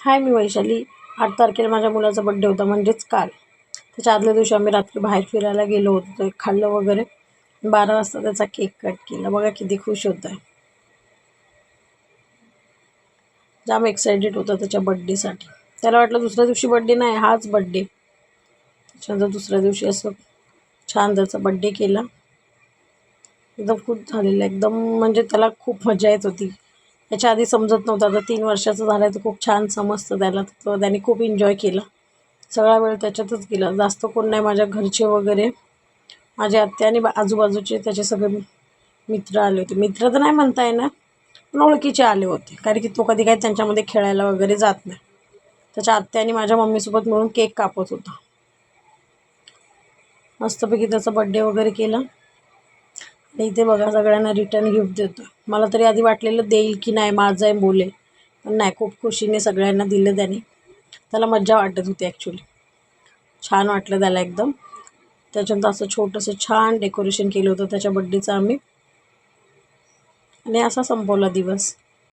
हाय, मी वैशाली. 8 तारखेला माझ्या मुलाचा बड्डे होता, म्हणजेच काल. त्याच्या आदल्या दिवशी आम्ही रात्री बाहेर फिरायला गेलो होतो. तर खाल्लं वगैरे. 12 वाजता त्याचा केक कट केला. बघा किती खुश होत आहे. जाम एक्सायटेड होता त्याच्या बड्डेसाठी. त्याला वाटलं दुसऱ्या दिवशी बड्डे नाही, हाच बड्डे. त्याच्यानंतर दुसऱ्या दिवशी असं छान त्याचा बड्डे केला. एकदम खुश झालेला, एकदम म्हणजे त्याला खूप मजा येत होती. त्याच्या आधी समजत नव्हतं, आता 3 वर्षाचा झाला आहे तर खूप छान समजतं त्याला. तर त्याने खूप एन्जॉय केला. सगळा वेळ त्याच्यातच गेला. जास्त कोण नाही, माझ्या घरचे वगैरे, माझे आत्या आणि आजूबाजूचे त्याचे सगळे मित्र आले होते. मित्र तर नाही म्हणता येणार, पण ओळखीचे आले होते, कारण की तो कधी काही त्यांच्यामध्ये खेळायला वगैरे जात नाही. त्याच्या आत्या आणि माझ्या मम्मीसोबत मिळून केक कापत होता. मस्तपैकी त्याचा बड्डे वगैरे केला. आणि इथे बघा सगळ्यांना रिटर्न गिफ्ट देतो. मला तरी आधी वाटलेलं देईल की नाही, माझं आहे बोलेल, पण नाही, खूप खुशीने सगळ्यांना दिलं त्याने. त्याला मज्जा वाटत होती ॲक्च्युली. छान वाटलं त्याला एकदम. त्याच्यानंतर असं छोटंसं छान डेकोरेशन केलं होतं त्याच्या बड्डेचं आम्ही, आणि असा संपवला दिवस.